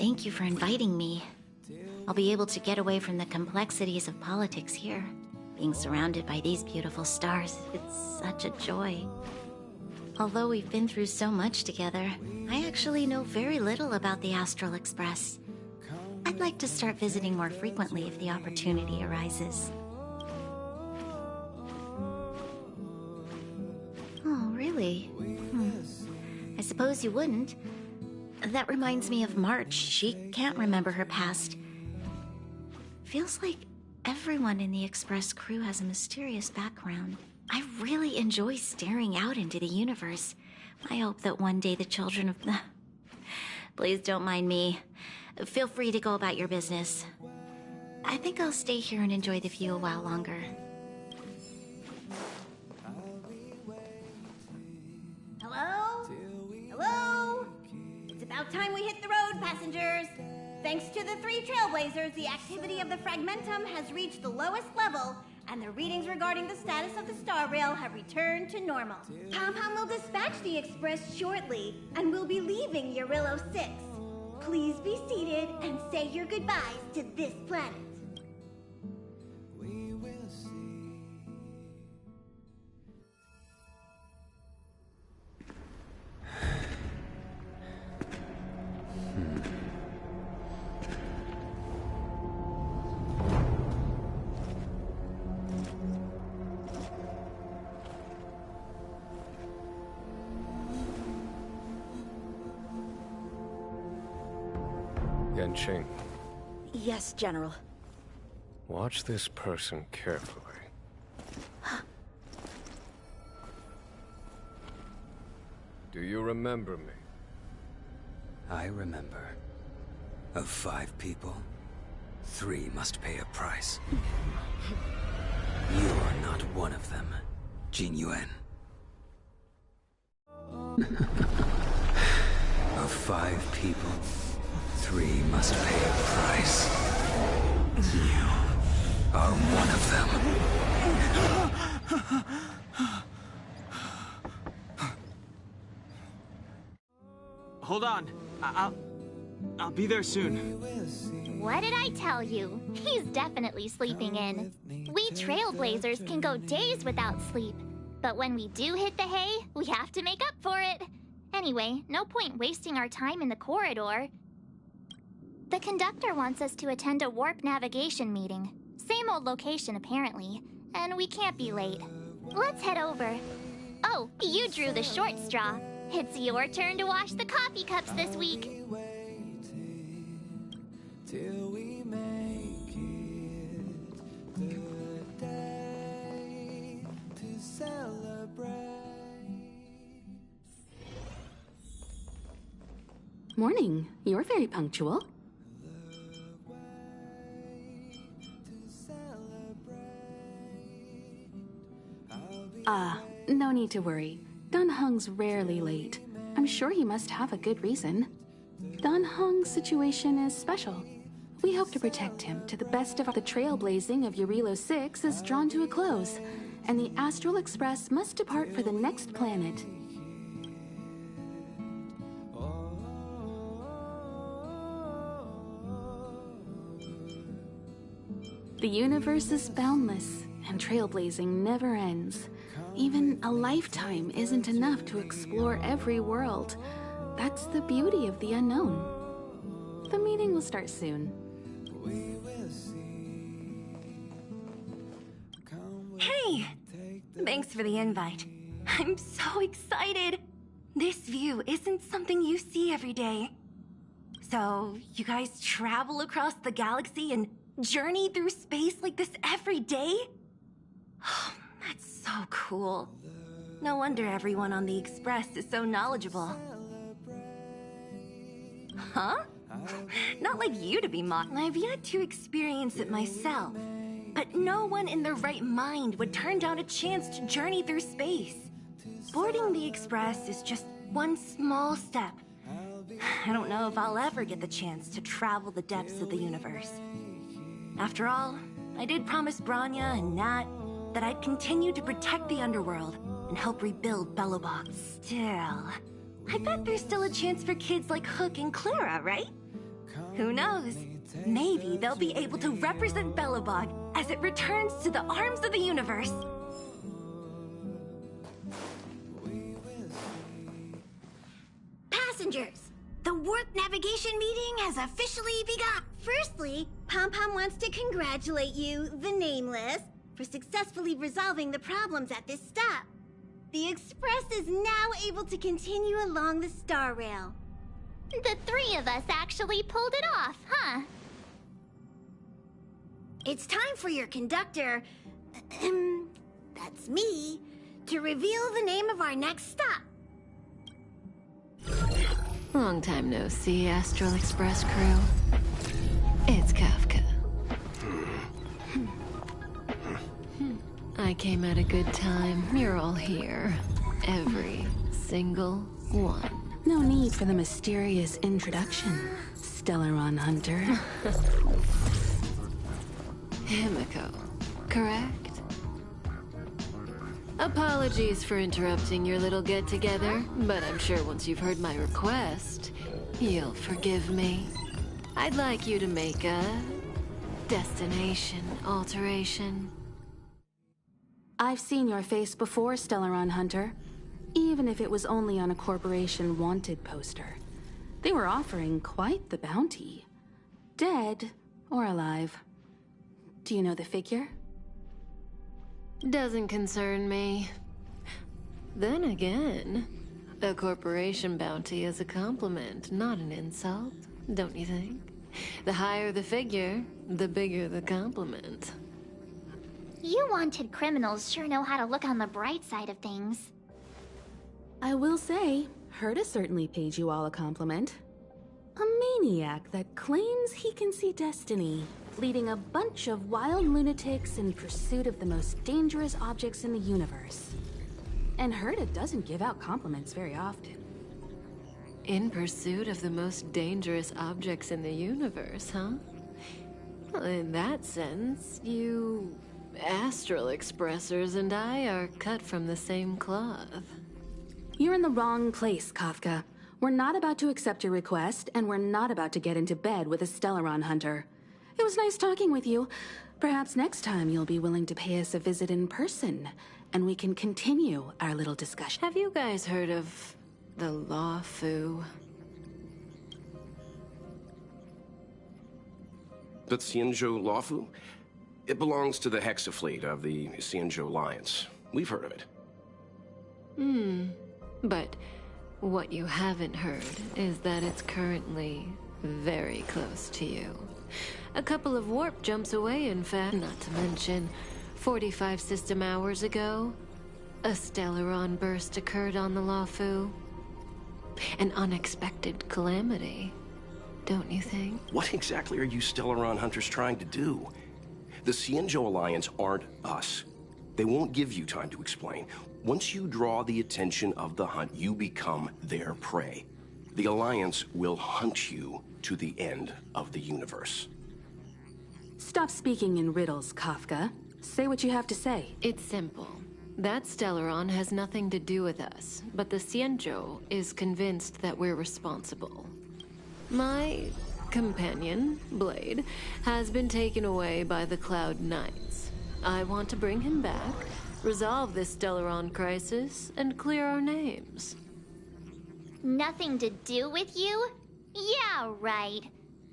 thank you for inviting me. I'll be able to get away from the complexities of politics here. Being surrounded by these beautiful stars, it's such a joy. Although we've been through so much together, I actually know very little about the Astral Express. I'd like to start visiting more frequently if the opportunity arises. Oh, really? I suppose you wouldn't. That reminds me of March. She can't remember her past. Feels like everyone in the Express crew has a mysterious background. I really enjoy staring out into the universe. I hope that one day the children of... Please don't mind me. Feel free to go about your business. I think I'll stay here and enjoy the view a while longer. Hello? Hello? It's about time we hit the road, passengers. Thanks to the 3 Trailblazers, the activity of the Fragmentum has reached the lowest level, and the readings regarding the status of the Star Rail have returned to normal. Pom-Pom will dispatch the Express shortly, and we'll be leaving Eurillo 6. Please be seated and say your goodbyes to this planet. Yanqing, Yes, General. watch this person carefully. Do you remember me? I remember. Of 5 people, 3 must pay a price. You are not one of them, Jin Yuan. Of 5 people, 3 must pay a price. You are one of them. Hold on. I'll be there soon. What did I tell you? He's definitely sleeping in. We Trailblazers can go days without sleep. But when we do hit the hay, we have to make up for it. Anyway, no point wasting our time in the corridor. The conductor wants us to attend a warp navigation meeting. Same old location, apparently. And we can't be late. Let's head over. Oh, you drew the short straw. It's your turn to wash the coffee cups this week. Till we make it the day to celebrate. Morning. You're very punctual. No need to worry. Dun Heng's rarely late. I'm sure he must have a good reason. Dun Heng's situation is special. We hope to protect him to the best of our... The trailblazing of Eurillo 6 is drawn to a close, and the Astral Express must depart for the next planet. The universe is boundless, and trailblazing never ends. Even a lifetime isn't enough to explore every world. That's the beauty of the unknown. The meeting will start soon. Hey! Thanks for the invite. I'm so excited! This view isn't something you see every day. So, you guys travel across the galaxy and journey through space like this every day? Oh, that's so cool. No wonder everyone on the Express is so knowledgeable. Huh? Not like you to be mocked. I've yet to experience it myself. But no one in their right mind would turn down a chance to journey through space. Boarding the Express is just one small step. I don't know if I'll ever get the chance to travel the depths of the universe. After all, I did promise Branya and Nat that I'd continue to protect the underworld and help rebuild Belobog. Still, I bet there's still a chance for kids like Hook and Clara, right? Who knows? Maybe they'll be able to represent Belobog as it returns to the arms of the universe. Passengers, the warp navigation meeting has officially begun. Firstly, Pom-Pom wants to congratulate you, the Nameless, for successfully resolving the problems at this stop. The Express is now able to continue along the Star Rail. The three of us actually pulled it off, huh? It's time for your conductor, that's me, to reveal the name of our next stop. Long time no see, Astral Express crew. It's Kafka. I came at a good time. You're all here. Every single one. No need for the mysterious introduction, Stellaron Hunter. Himiko, correct? Apologies for interrupting your little get-together, but I'm sure once you've heard my request, you'll forgive me. I'd like you to make a destination alteration. I've seen your face before, Stellaron Hunter. Even if it was only on a corporation wanted poster. They were offering quite the bounty. Dead or alive. Do you know the figure? Doesn't concern me. Then again, a corporation bounty is a compliment, not an insult, don't you think? The higher the figure, the bigger the compliment. You wanted criminals sure know how to look on the bright side of things. I will say, Herta certainly paid you all a compliment. A maniac that claims he can see destiny, leading a bunch of wild lunatics in pursuit of the most dangerous objects in the universe. And Herta doesn't give out compliments very often. In pursuit of the most dangerous objects in the universe, huh? Well, in that sense, you Astral Expressers and I are cut from the same cloth. You're in the wrong place, Kafka. We're not about to accept your request, and we're not about to get into bed with a Stellaron Hunter. It was nice talking with you. Perhaps next time you'll be willing to pay us a visit in person, and we can continue our little discussion. Have you guys heard of the Law Fu? The Xianzhou Lawfu? It belongs to the Hexafleet of the Xianzhou Alliance. We've heard of it. But what you haven't heard is that it's currently very close to you. A couple of warp jumps away, in fact. Not to mention, 45 system hours ago, a Stellaron burst occurred on the Lawfu. An unexpected calamity, don't you think? What exactly are you Stellaron hunters trying to do? The Xianzhou Alliance aren't us. They won't give you time to explain. Once you draw the attention of the hunt, you become their prey. The Alliance will hunt you to the end of the universe. Stop speaking in riddles, Kafka. Say what you have to say. It's simple. That Stellaron has nothing to do with us, but the Xianzhou is convinced that we're responsible. My companion, Blade, has been taken away by the Cloud Knights. I want to bring him back, resolve this Stellaron crisis, and clear our names. Nothing to do with you? Yeah, right.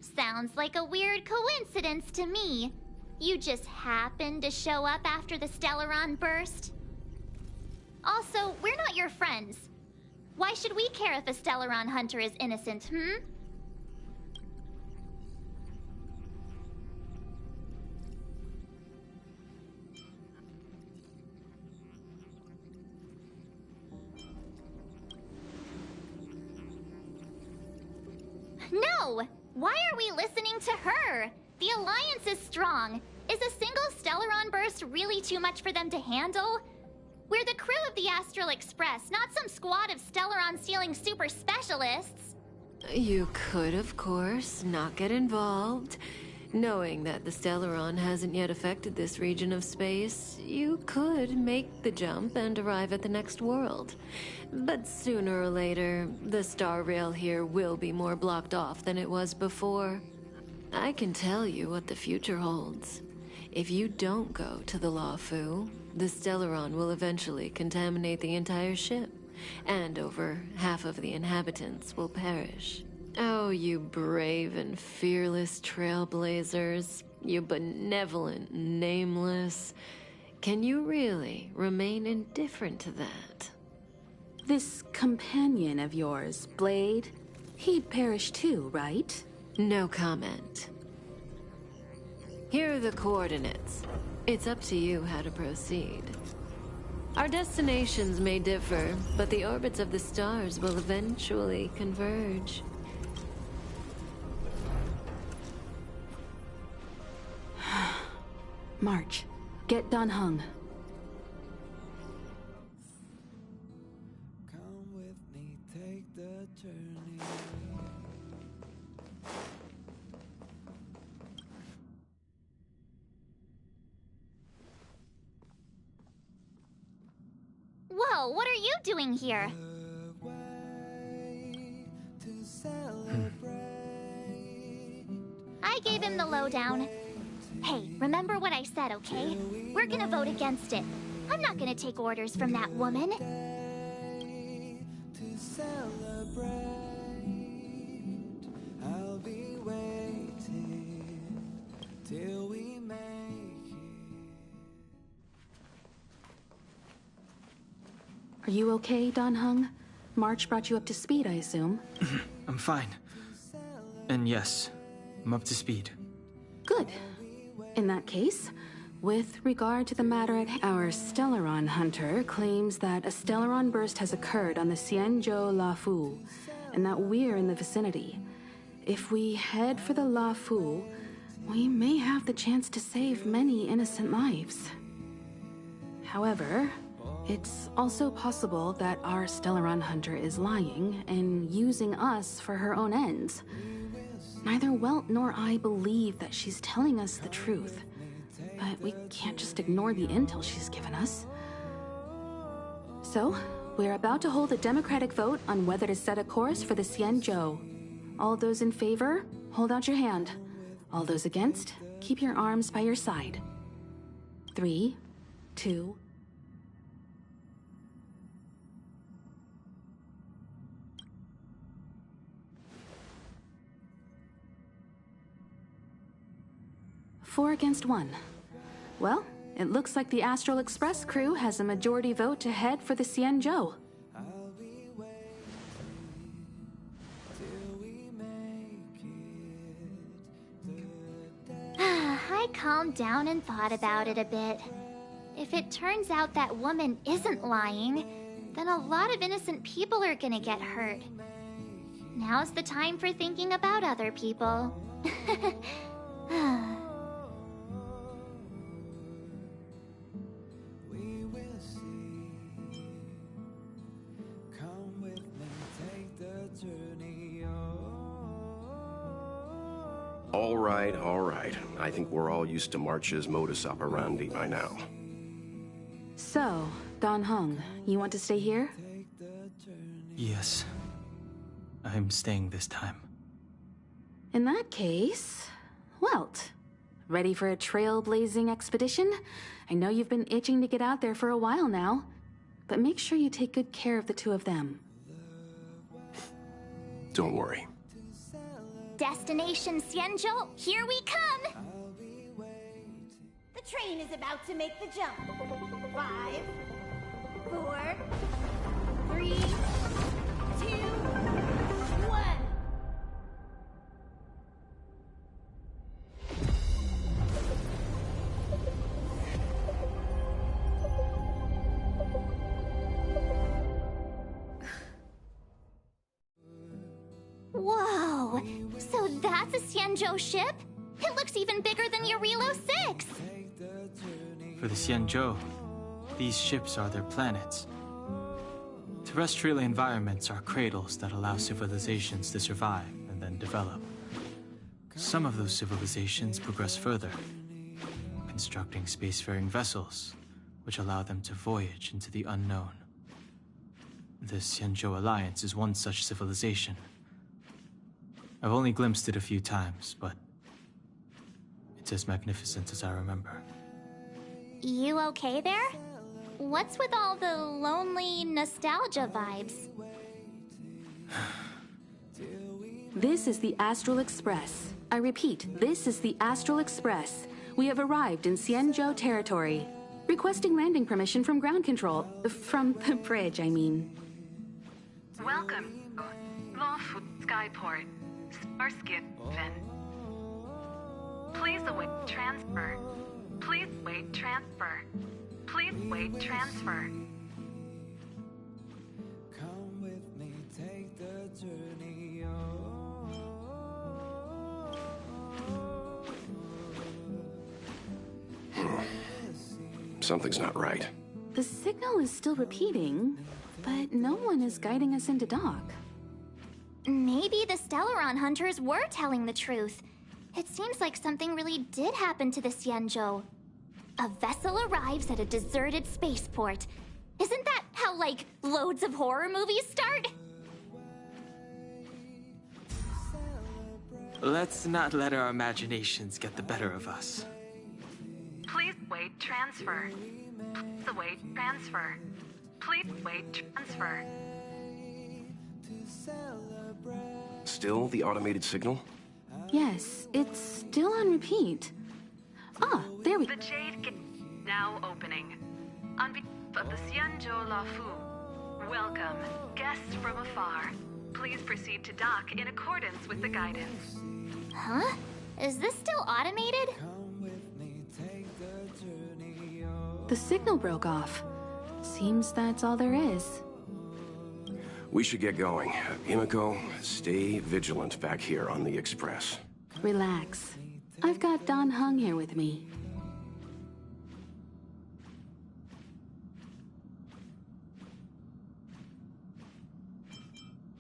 Sounds like a weird coincidence to me. You just happened to show up after the Stellaron burst? Also, we're not your friends. Why should we care if a Stellaron hunter is innocent, No! Why are we listening to her? The Alliance is strong. Is a single Stellaron burst really too much for them to handle? We're the crew of the Astral Express, not some squad of Stellaron-stealing super specialists. You could, of course, not get involved. Knowing that the Stellaron hasn't yet affected this region of space, you could make the jump and arrive at the next world. But sooner or later, the star rail here will be more blocked off than it was before. I can tell you what the future holds. If you don't go to the Lawfu, the Stellaron will eventually contaminate the entire ship, and over half of the inhabitants will perish. Oh, you brave and fearless trailblazers, you benevolent nameless. Can you really remain indifferent to that? This companion of yours, Blade, he'd perish too, right? No comment. Here are the coordinates. It's up to you how to proceed. Our destinations may differ, but the orbits of the stars will eventually converge. March, get Dan Heng. Come with me, take the journey. Whoa, what are you doing here? I gave him the lowdown. Hey, remember what I said, okay? We're gonna vote against it. I'm not gonna take orders from that woman. To celebrate, I'll be waiting till we make it. Are you okay, Dan Heng? March brought you up to speed, I assume. I'm fine. And yes, I'm up to speed. Good. In that case, with regard to the matter at our Stellaron hunter claims that a Stellaron burst has occurred on the Xianzhou Lafu, and that we're in the vicinity. If we head for the Lafu, we may have the chance to save many innocent lives. However, it's also possible that our Stellaron hunter is lying and using us for her own ends. Neither Welt nor I believe that she's telling us the truth, but we can't just ignore the intel she's given us. So, we're about to hold a democratic vote on whether to set a course for the Xianzhou. All those in favor, hold out your hand. All those against, keep your arms by your side. 3, 2, Four against one. Well, it looks like the Astral Express crew has a majority vote to head for the Xianzhou. I calmed down and thought about it a bit. If it turns out that woman isn't lying, then a lot of innocent people are gonna get hurt. Now's the time for thinking about other people. We will see. Come with me, take the journey. All right. I think we're all used to March's modus operandi by now. So, Dan Heng, you want to stay here? Yes. I'm staying this time. In that case, Welt, ready for a trailblazing expedition? I know you've been itching to get out there for a while now, but make sure you take good care of the two of them. Don't worry. Destination Xianzhou, here we come! The train is about to make the jump. 5, 4, 3, 2, 1. Whoa! So that's a Xianzhou ship? It looks even bigger than Eurilo 6! For the Xianzhou, these ships are their planets. Terrestrial environments are cradles that allow civilizations to survive and then develop. Some of those civilizations progress further, constructing spacefaring vessels, which allow them to voyage into the unknown. The Xianzhou Alliance is one such civilization. I've only glimpsed it a few times, but It's as magnificent as I remember. You okay there? What's with all the lonely nostalgia vibes? This is the Astral Express. I repeat, this is the Astral Express. We have arrived in Xianzhou territory. Requesting landing permission from ground control. From the bridge, I mean. Welcome, Lawful Skyport, Starskin. Please await transfer. Please wait transfer. Please wait transfer. Come with me, take the journey. Something's not right. The signal is still repeating, but no one is guiding us into dock. Maybe the Stellaron hunters were telling the truth. It seems like something really did happen to the Xianzhou. A vessel arrives at a deserted spaceport. Isn't that how, like, loads of horror movies start? Let's not let our imaginations get the better of us. Please wait transfer. Please await transfer. Please wait transfer. Still the automated signal? Yes, it's still on repeat. Ah, there we go. The Jade Gate now opening. On behalf of the Xianzhou Lafu, welcome, guests from afar. Please proceed to dock in accordance with the guidance. Huh? Is this still automated? The signal broke off. Seems that's all there is. We should get going. Himiko, stay vigilant back here on the Express. Relax. I've got Dan Heng here with me.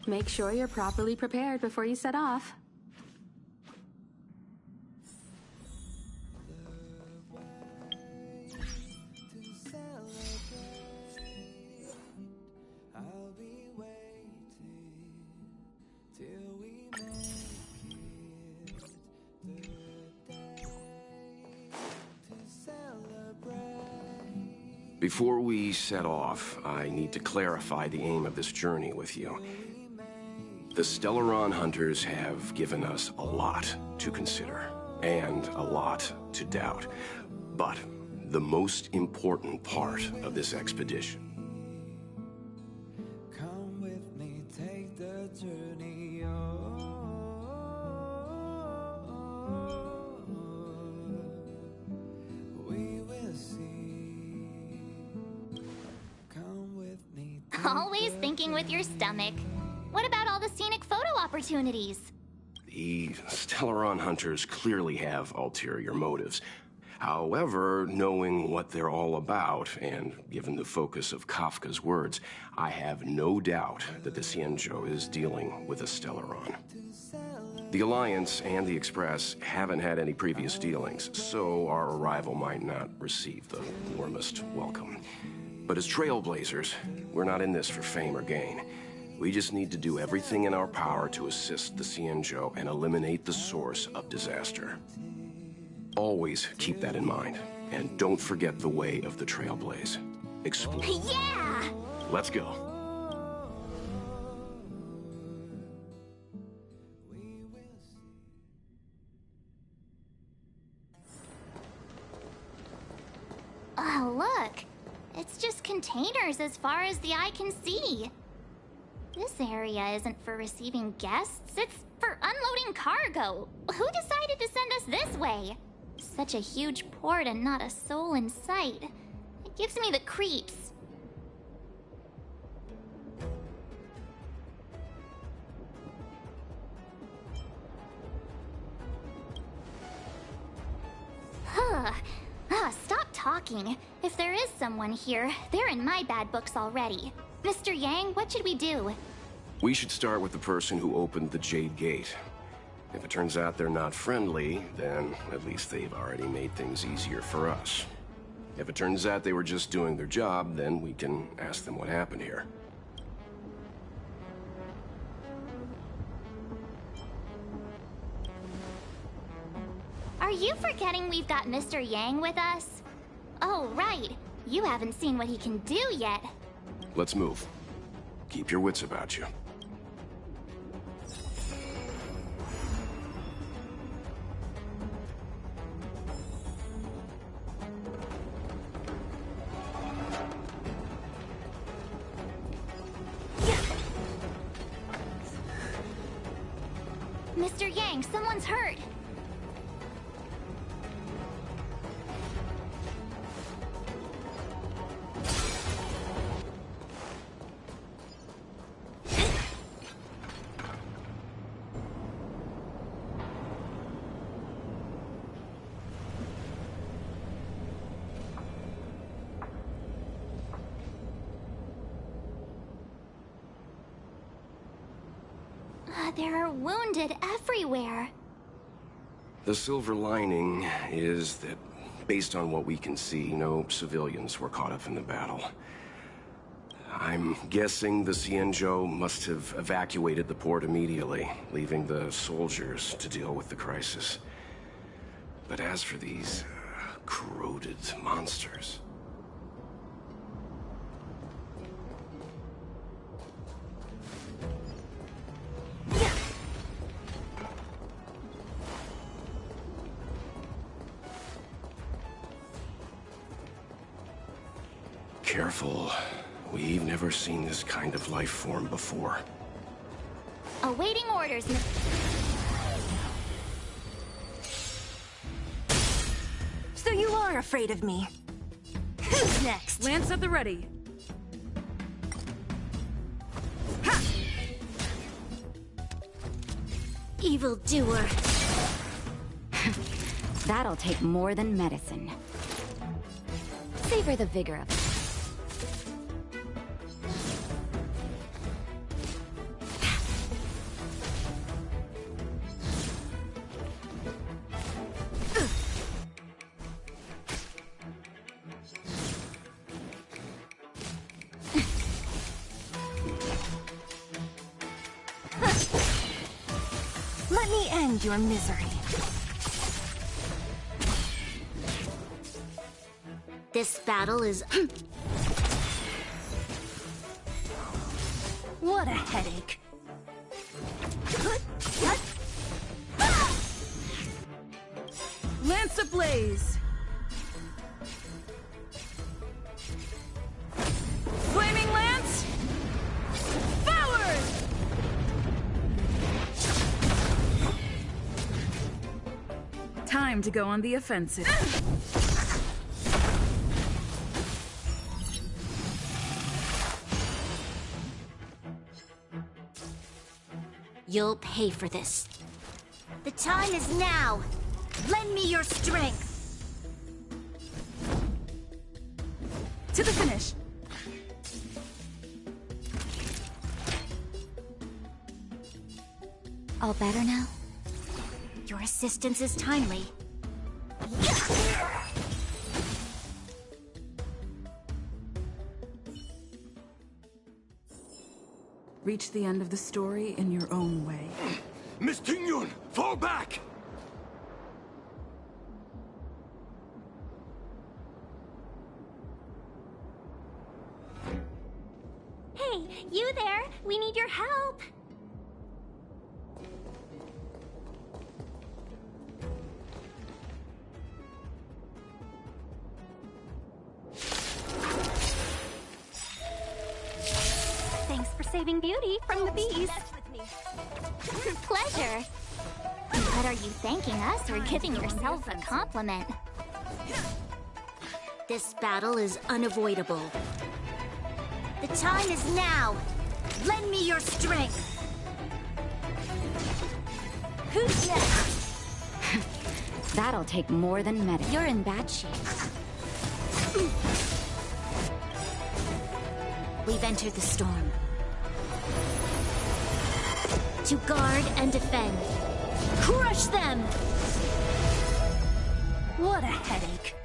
Make sure you're properly prepared before you set off. Before we set off, I need to clarify the aim of this journey with you. The Stellaron hunters have given us a lot to consider, and a lot to doubt. But the most important part of this expedition Come with me, take the journey. We will see. Come with me. Always thinking with your stomach. What about all the scenic photo opportunities? The Stellaron hunters clearly have ulterior motives. However, knowing what they're all about, and given the focus of Kafka's words, I have no doubt that the Xianzhou is dealing with a Stellaron. The Alliance and the Express haven't had any previous dealings, so our arrival might not receive the warmest welcome. But as trailblazers, we're not in this for fame or gain. We just need to do everything in our power to assist the Xianzhou and eliminate the source of disaster. Always keep that in mind, and don't forget the way of the Trailblaze. Explore. Yeah! Let's go. Oh, look. It's just containers as far as the eye can see. This area isn't for receiving guests, it's for unloading cargo. Who decided to send us this way? Such a huge port and not a soul in sight. It gives me the creeps. Stop talking. If there is someone here, they're in my bad books already. Mr. Yang, what should we do? We should start with the person who opened the Jade Gate. If it turns out they're not friendly, then at least they've already made things easier for us. If it turns out they were just doing their job, then we can ask them what happened here. Are you forgetting we've got Mr. Yang with us? Oh, right. You haven't seen what he can do yet. Let's move. Keep your wits about you. Mr. Yang, someone's hurt. There are wounded everywhere. The silver lining is that, based on what we can see, no civilians were caught up in the battle. I'm guessing the Xianzhou must have evacuated the port immediately, leaving the soldiers to deal with the crisis. But as for these corroded monsters... Careful. We've never seen this kind of life form before. Awaiting orders, So you are afraid of me. Who's next? Lance at the ready. Ha! Evildoer. That'll take more than medicine. Savor the vigor of it. Let me end your misery. This battle is... What a headache. Lance ablaze. Flaming lance. Forward! Time to go on the offensive. You'll pay for this. The time is now. Lend me your strength. To the finish. All better now? Your assistance is timely. Reach the end of the story in your own way. Miss Tingyun, fall back! Hey, you there? We need your help. Thanks for saving Beauty from the bees. Pleasure. But are you thanking us or giving yourself a compliment? This battle is unavoidable. The time is now. Lend me your strength. Who's next? That'll take more than medicine. You're in bad shape. We've entered the storm. To guard and defend. Crush them! What a headache.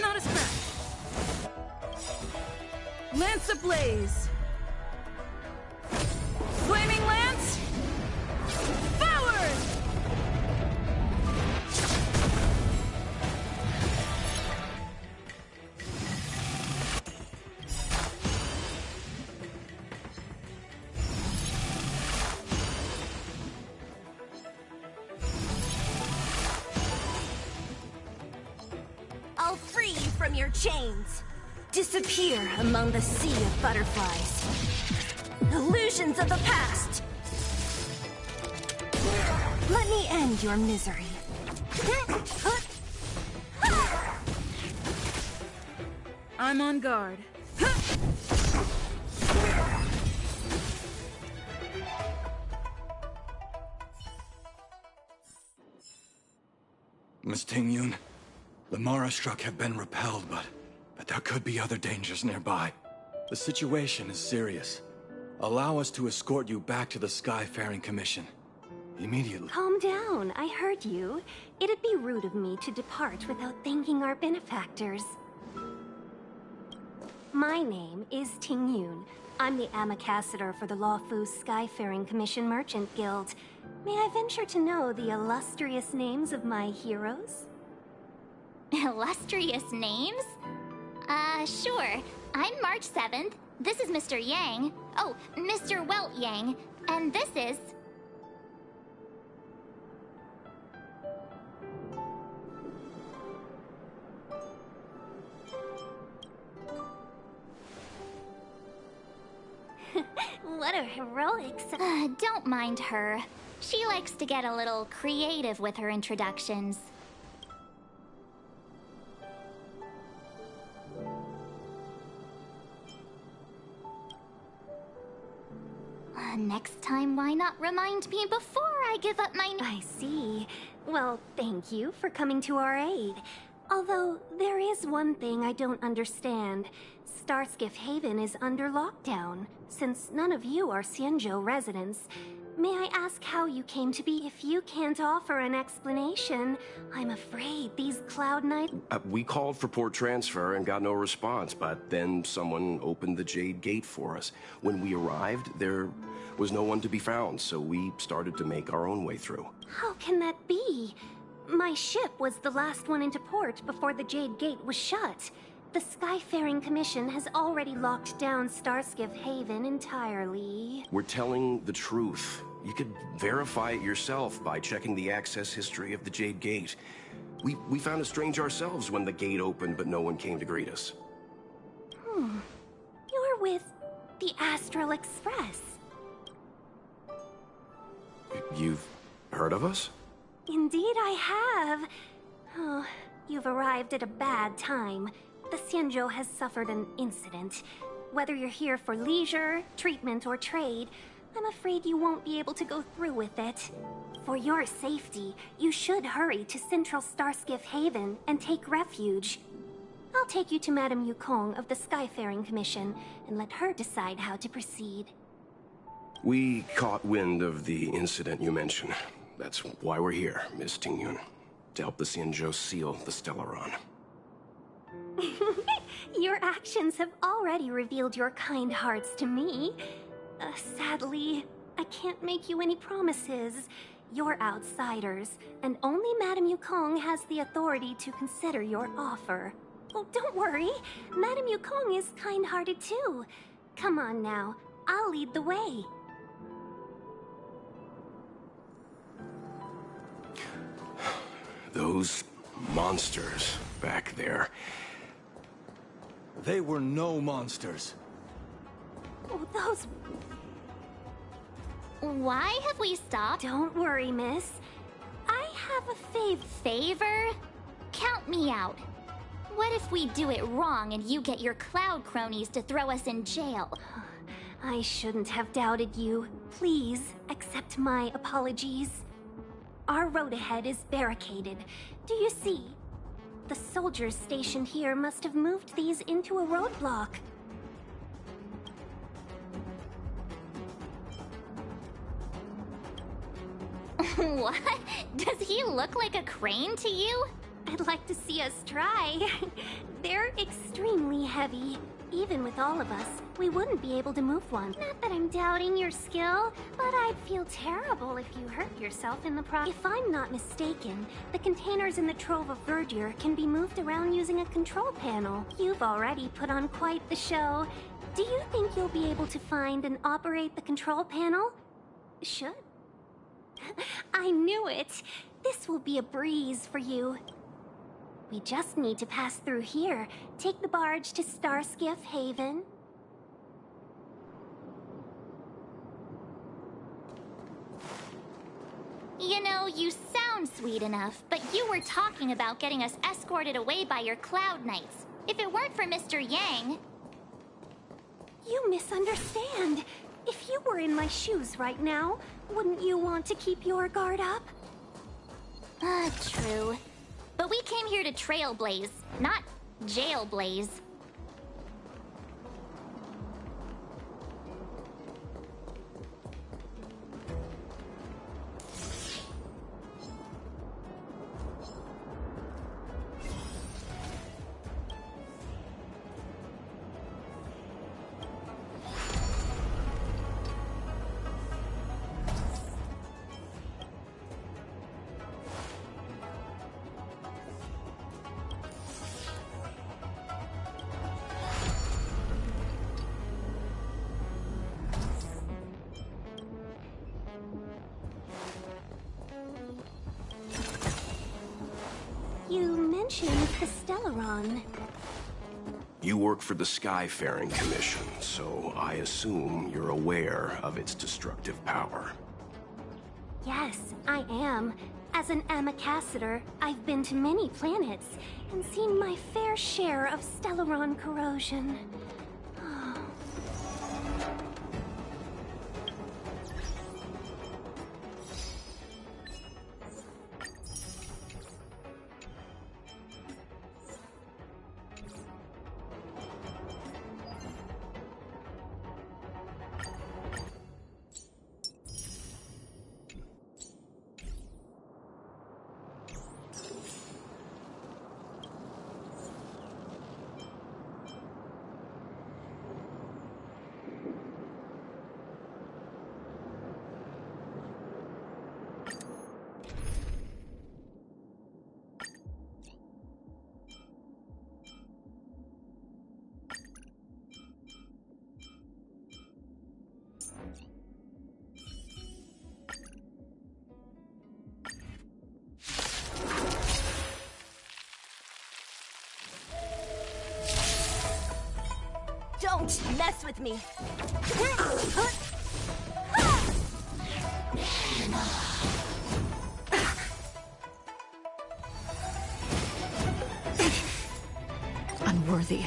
Not as bad. Lance ablaze. from your chains. Disappear among the sea of butterflies. Illusions of the past. Let me end your misery. I'm on guard. Miss Ting-Yun, the Mara struck have been repelled, but there could be other dangers nearby. The situation is serious. Allow us to escort you back to the Skyfaring Commission. Immediately. Calm down, I heard you. It'd be rude of me to depart without thanking our benefactors. My name is Ting-Yun. I'm the ambassador for the Lawfu Skyfaring Commission Merchant Guild. May I venture to know the illustrious names of my heroes? Illustrious names? Sure. I'm March 7th. This is Mr. Yang. Oh, Mr. Welt Yang. And this is... What a heroic... Don't mind her. She likes to get a little creative with her introductions. Next time, why not remind me before I give up my... I see. Well, thank you for coming to our aid. Although, there is one thing I don't understand. Starskiff Haven is under lockdown. Since none of you are Xianzhou residents, may I ask how you came to be? If you can't offer an explanation, I'm afraid these Cloud Knights... We called for port transfer and got no response, but then someone opened the Jade Gate for us. When we arrived, there was no one to be found, so we started to make our own way through. How can that be? My ship was the last one into port before the Jade Gate was shut. The Skyfaring Commission has already locked down Starskiff Haven entirely. We're telling the truth. You could verify it yourself by checking the access history of the Jade Gate. We found it strange ourselves when the gate opened, but no one came to greet us. You're with the Astral Express. You've heard of us? Indeed I have. Oh, you've arrived at a bad time. The Xianzhou has suffered an incident. Whether you're here for leisure, treatment, or trade, I'm afraid you won't be able to go through with it. For your safety, you should hurry to Central Starskiff Haven and take refuge. I'll take you to Madame Yukong of the Skyfaring Commission and let her decide how to proceed. We caught wind of the incident you mentioned. That's why we're here, Miss Ting-Yun. To help the Xianzhou seal the Stellaron. Your actions have already revealed your kind hearts to me. Sadly, I can't make you any promises. You're outsiders, and only Madame Yukong has the authority to consider your offer. Oh, don't worry. Madame Yukong is kind-hearted too. Come on now, I'll lead the way. Those monsters back there. They were no monsters. Oh, those... Why have we stopped? Don't worry, miss. I have a favor? Count me out. What if we do it wrong and you get your cloud cronies to throw us in jail? I shouldn't have doubted you. Please, accept my apologies. Our road ahead is barricaded. Do you see? The soldiers stationed here must have moved these into a roadblock. What? Does he look like a crane to you? I'd like to see us try. They're extremely heavy. Even with all of us, we wouldn't be able to move one. Not that I'm doubting your skill, but I'd feel terrible if you hurt yourself in the process. If I'm not mistaken, the containers in the Trove of Verdure can be moved around using a control panel. You've already put on quite the show. Do you think you'll be able to find and operate the control panel? Should. I knew it. This will be a breeze for you. We just need to pass through here. Take the barge to Starskiff Haven. You know, you sound sweet enough, but you were talking about getting us escorted away by your Cloud Knights. If it weren't for Mr. Yang... You misunderstand. If you were in my shoes right now, wouldn't you want to keep your guard up? True. But we came here to trailblaze, not jailblaze. You mentioned the Stellaron. You work for the Skyfaring Commission, so I assume you're aware of its destructive power. Yes, I am. As an Amicassator, I've been to many planets and seen my fair share of Stellaron corrosion. Don't mess with me! Unworthy.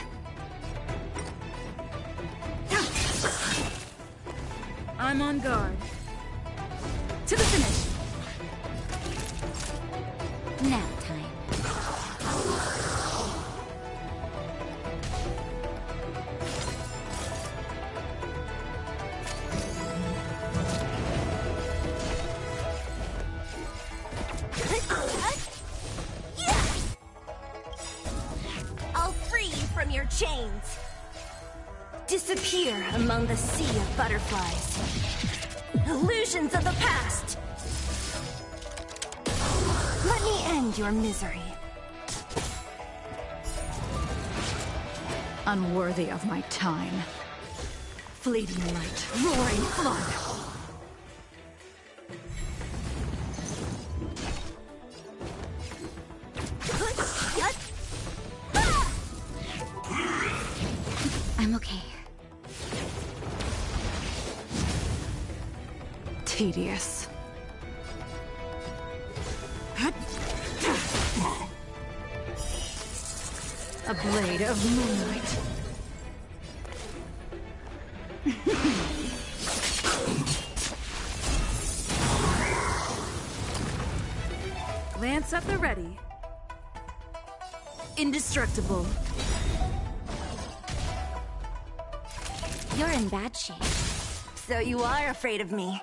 I'm on guard. To the finish! Nap time. I'll free you from your chains. Disappear among the sea of butterflies. Illusions of the past. Let me end your misery. Unworthy of my time. Fleeting light, roaring flood. I'm okay. Tedious. A blade of moonlight. Lance at the ready. Indestructible. You're in bad shape. So you are afraid of me.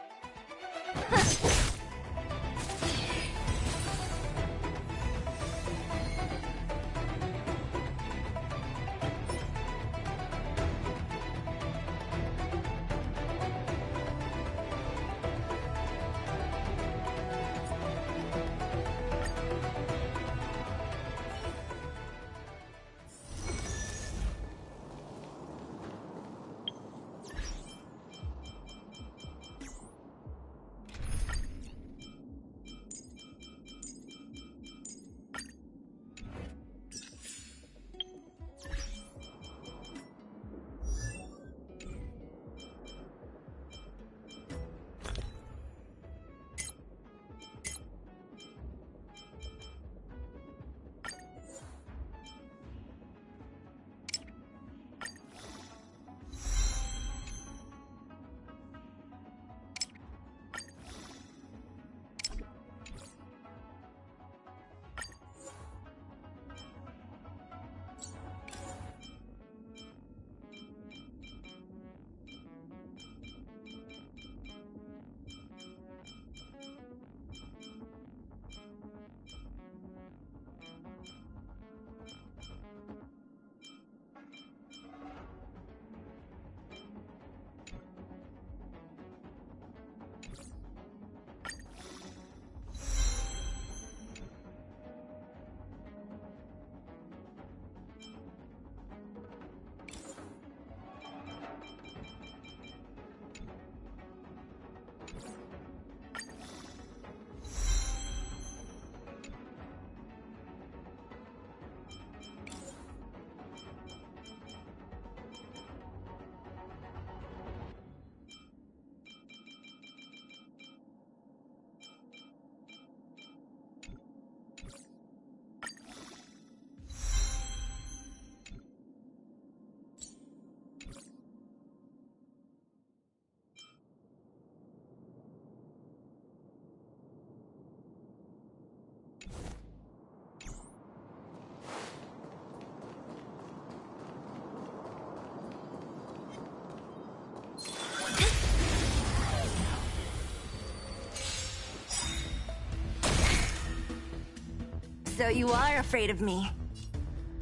So you are afraid of me.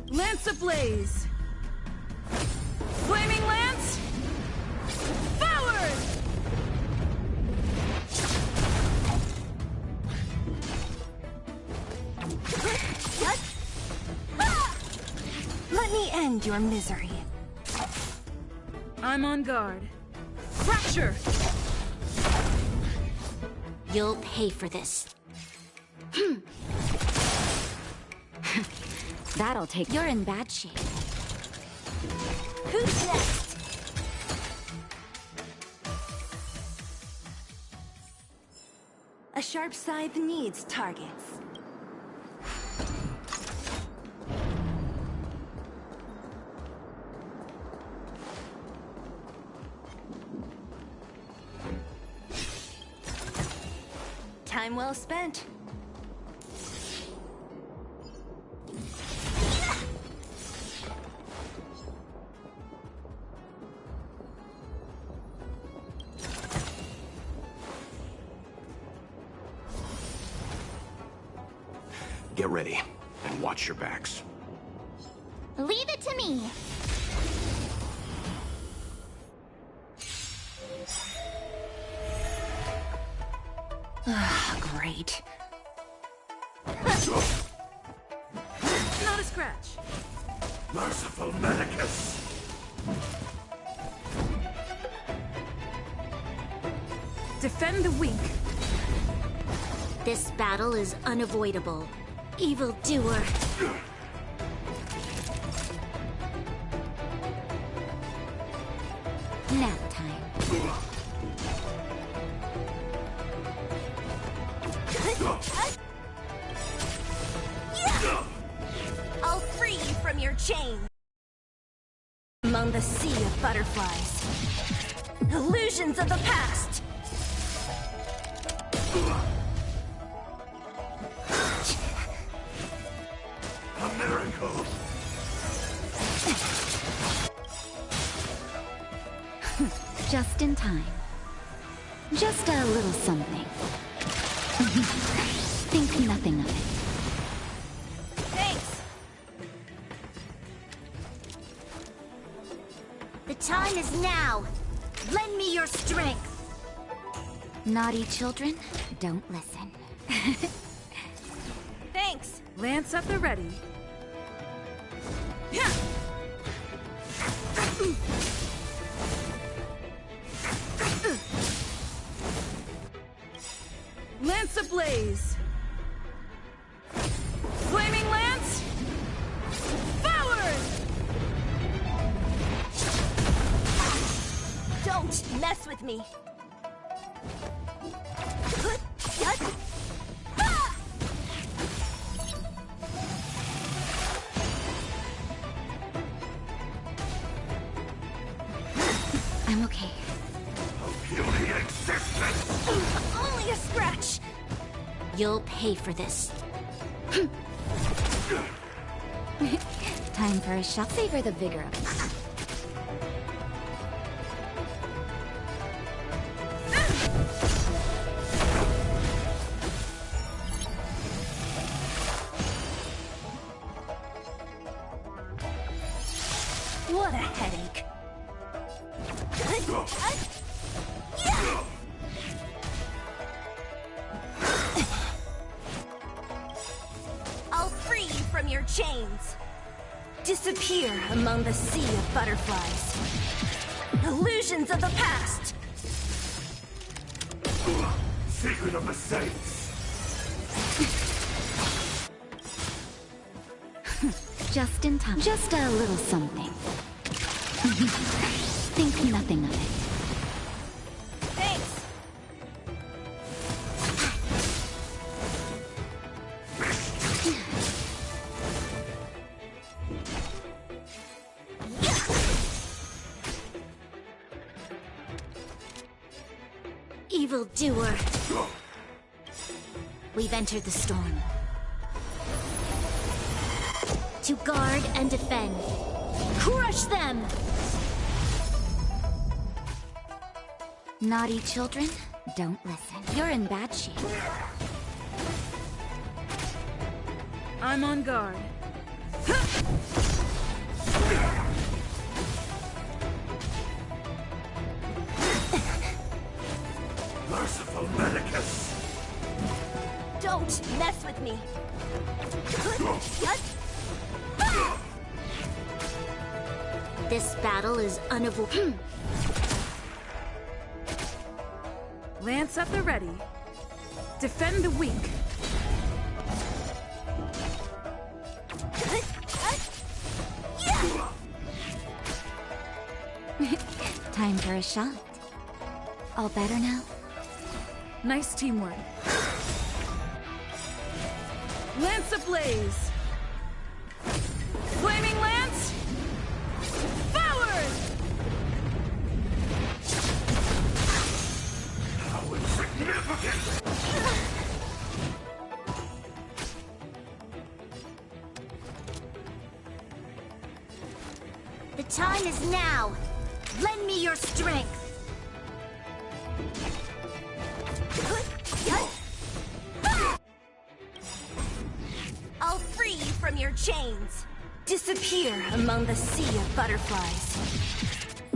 Lance ablaze! Flaming lance! Forward! Let me end your misery. I'm on guard. Fracture! You'll pay for this. That'll take... You're in bad shape. Who's next? A sharp scythe needs targets. Time well spent. Get ready, and watch your backs. Leave it to me. Great. Not a scratch. Merciful Medicus! Defend the weak. This battle is unavoidable. Evildoer. Nap time. I'll free you from your chain. Among the sea of butterflies. Illusions of the past. A miracle! Just in time. Just a little something. Think nothing of it. Thanks. The time is now. Lend me your strength. Naughty children, don't listen. Thanks. Lance at the ready. Lance ablaze! Flaming lance! Forward! Don't mess with me. I'm okay. Puny existence! Only a scratch. You'll pay for this. Time for a shot. Savor the vigor of it. What a headache. I'll free you from your chains. Disappear among the sea of butterflies. Illusions of the past. Secret of the Saints! Just in time. Just a little something. Think nothing of it. Thanks. Evildoer. We've entered the storm. To guard and defend. Crush them! Naughty children, don't listen. You're in bad shape. I'm on guard. Merciful Medicus! Don't mess with me! This battle is unavoidable. Lance at the ready. Defend the weak. Time for a shot. All better now? Nice teamwork. Lance ablaze! Flaming Lance! Forward! How insignificant! The time is now! Lend me your strength! I'll free you from your chains. Disappear among the sea of butterflies.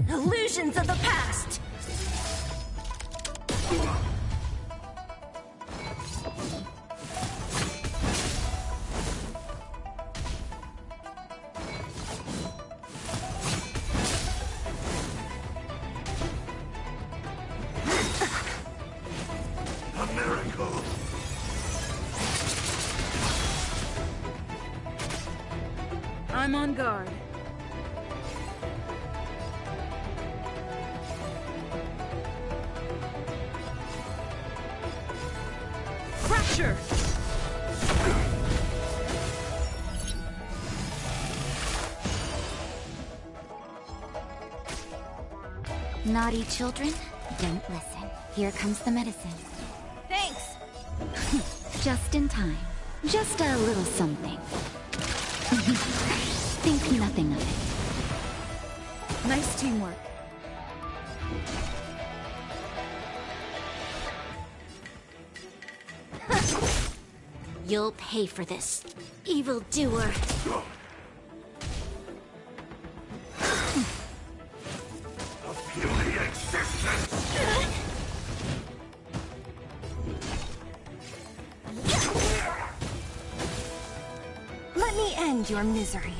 Illusions of the past. A miracle! I'm on guard. Fracture! Naughty children, don't listen. Here comes the medicine. Thanks. Just in time. Just a little something. Think nothing of it. Nice teamwork. You'll pay for this, evildoer. A puny existence! Let me end your misery.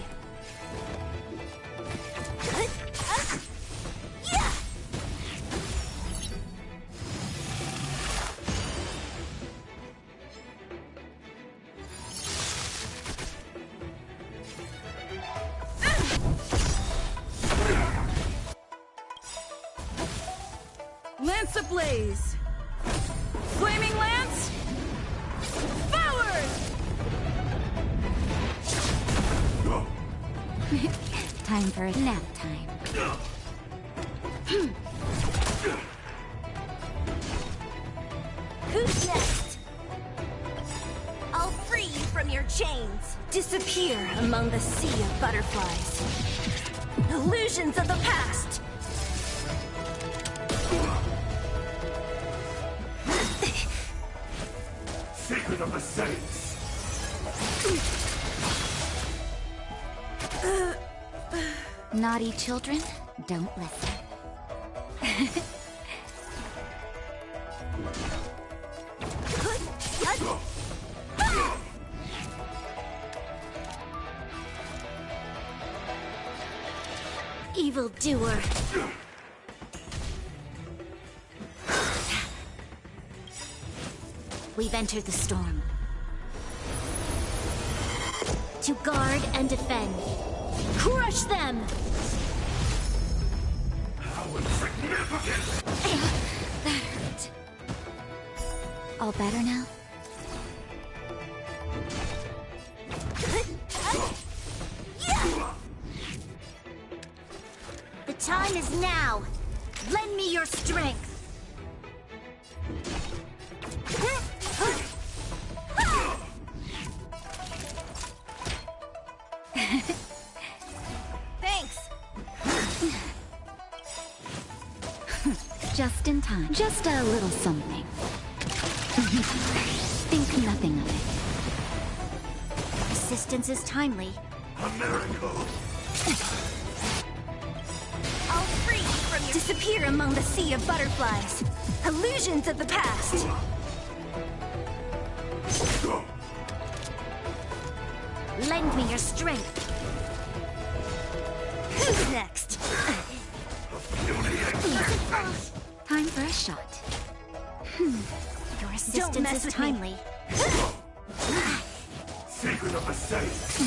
Lance ablaze! Flaming Lance! Forward! Time for a nap time. Who's next? I'll free you from your chains. Disappear among the sea of butterflies. Illusions of the past. Secret of the Saints! Naughty children, don't listen. Evildoer. We've entered the storm. To guard and defend. Crush them! How insignificant! That hurt. All better now? The time is now! Lend me your strength! Thanks. Just in time. Just a little something. Think nothing of it. assistance is timely. A miracle! I'll free you from your... Disappear among the sea of butterflies. Illusions of the past. Lend me your strength. Who's next? Time for a shot. Your assistance is timely. Secret of the saints.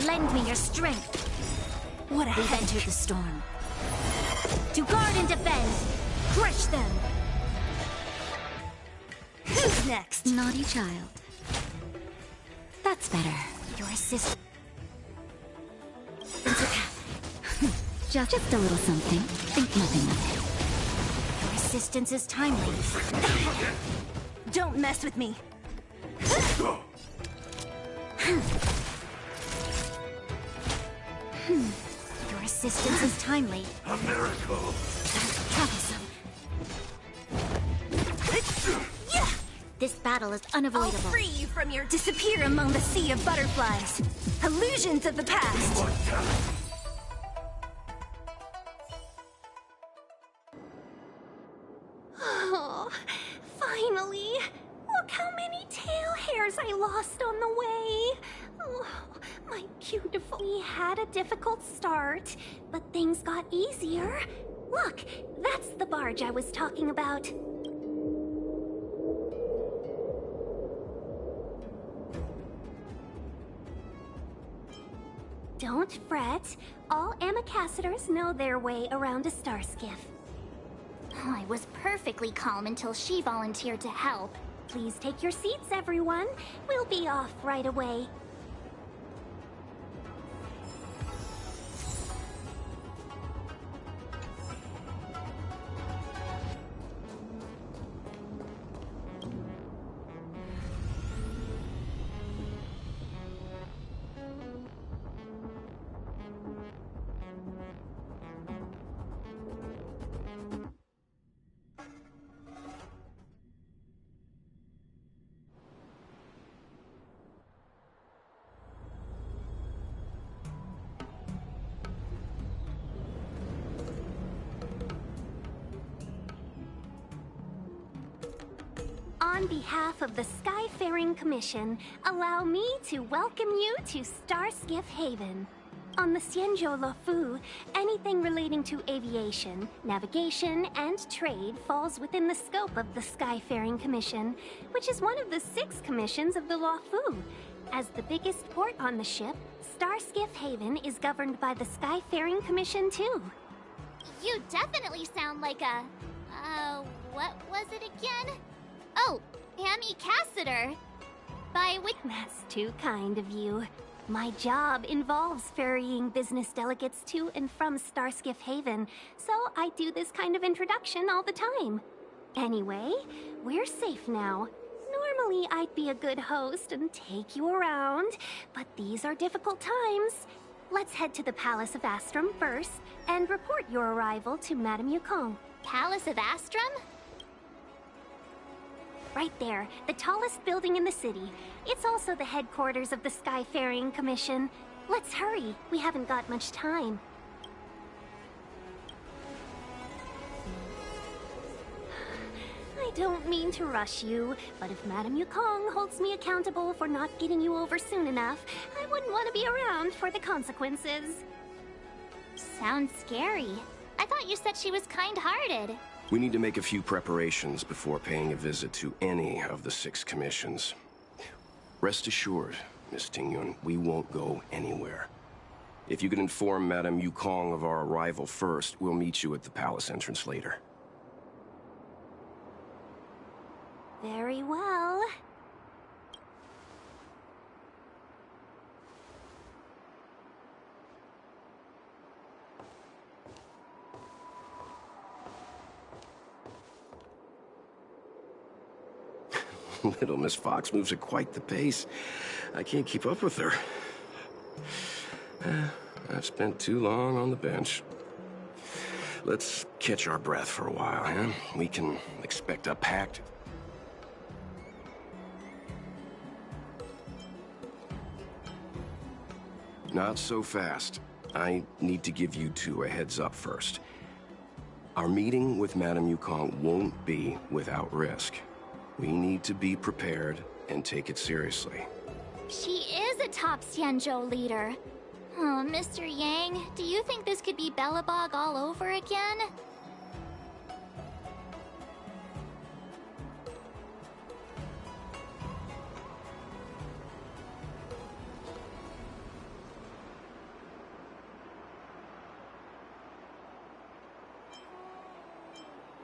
Lend me your strength. What a We've heck. entered the storm. To guard and defend. Crush them. Who's next? Naughty child. That's better. Your assist. Just a little something. Think nothing of it. Your assistance is timely. Don't mess with me. Your assistance is timely. A miracle! Troublesome. This battle is I'll unavoidable. free you from your... Disappear among the sea of butterflies. Illusions of the past. Oh, finally. Look how many tail hairs I lost on the way. Oh, my beautiful... We had a difficult start, but things got easier. Look, that's the barge I was talking about. Don't fret. All Amicacetors know their way around a star skiff. I was perfectly calm until she volunteered to help. Please take your seats, everyone. We'll be off right away. On behalf of the Skyfaring Commission, allow me to welcome you to Starskiff Haven. On the Xianzhou Luofu, anything relating to aviation, navigation, and trade falls within the scope of the Skyfaring Commission, which is one of the 6 commissions of the Luofu. As the biggest port on the ship, Starskiff Haven is governed by the Skyfaring Commission too. You definitely sound like a... what was it again? Oh, Amicaciter. By which... That's too kind of you. My job involves ferrying business delegates to and from Starskiff Haven, so I do this kind of introduction all the time. Anyway, we're safe now. Normally, I'd be a good host and take you around, but these are difficult times. Let's head to the Palace of Astrum first and report your arrival to Madame Yukong. Palace of Astrum? Right there, the tallest building in the city. It's also the headquarters of the Skyfaring Commission. Let's hurry, we haven't got much time. I don't mean to rush you, but if Madame Yukong holds me accountable for not getting you over soon enough, I wouldn't want to be around for the consequences. Sounds scary. I thought you said she was kind-hearted. We need to make a few preparations before paying a visit to any of the 6 commissions. Rest assured, Miss Tingyun, we won't go anywhere. If you can inform Madame Yukong of our arrival first, we'll meet you at the palace entrance later. Very well. Little Miss Fox moves at quite the pace. I can't keep up with her. I've spent too long on the bench. Let's catch our breath for a while, huh? We can expect a packed... Not so fast. I need to give you two a heads up first. Our meeting with Madame Yukong won't be without risk. We need to be prepared and take it seriously. She is a top Xianzhou leader. Oh, Mr. Yang, do you think this could be Bellabog all over again?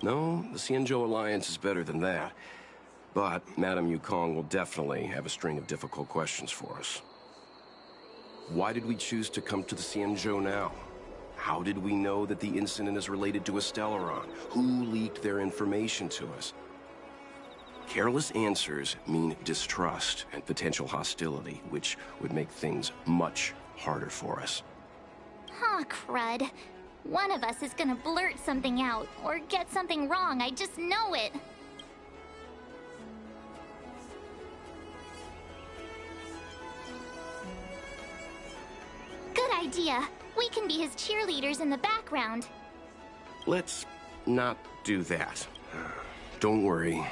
No, the Xianzhou Alliance is better than that. But Madame Yukong will definitely have a string of difficult questions for us. Why did we choose to come to the Xianzhou now? How did we know that the incident is related to a Stellaron? Who leaked their information to us? Careless answers mean distrust and potential hostility, which would make things much harder for us. Aw, crud. One of us is gonna blurt something out, or get something wrong, I just know it. Good idea. We can be his cheerleaders in the background. Let's not do that. Don't worry.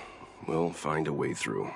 We'll find a way through.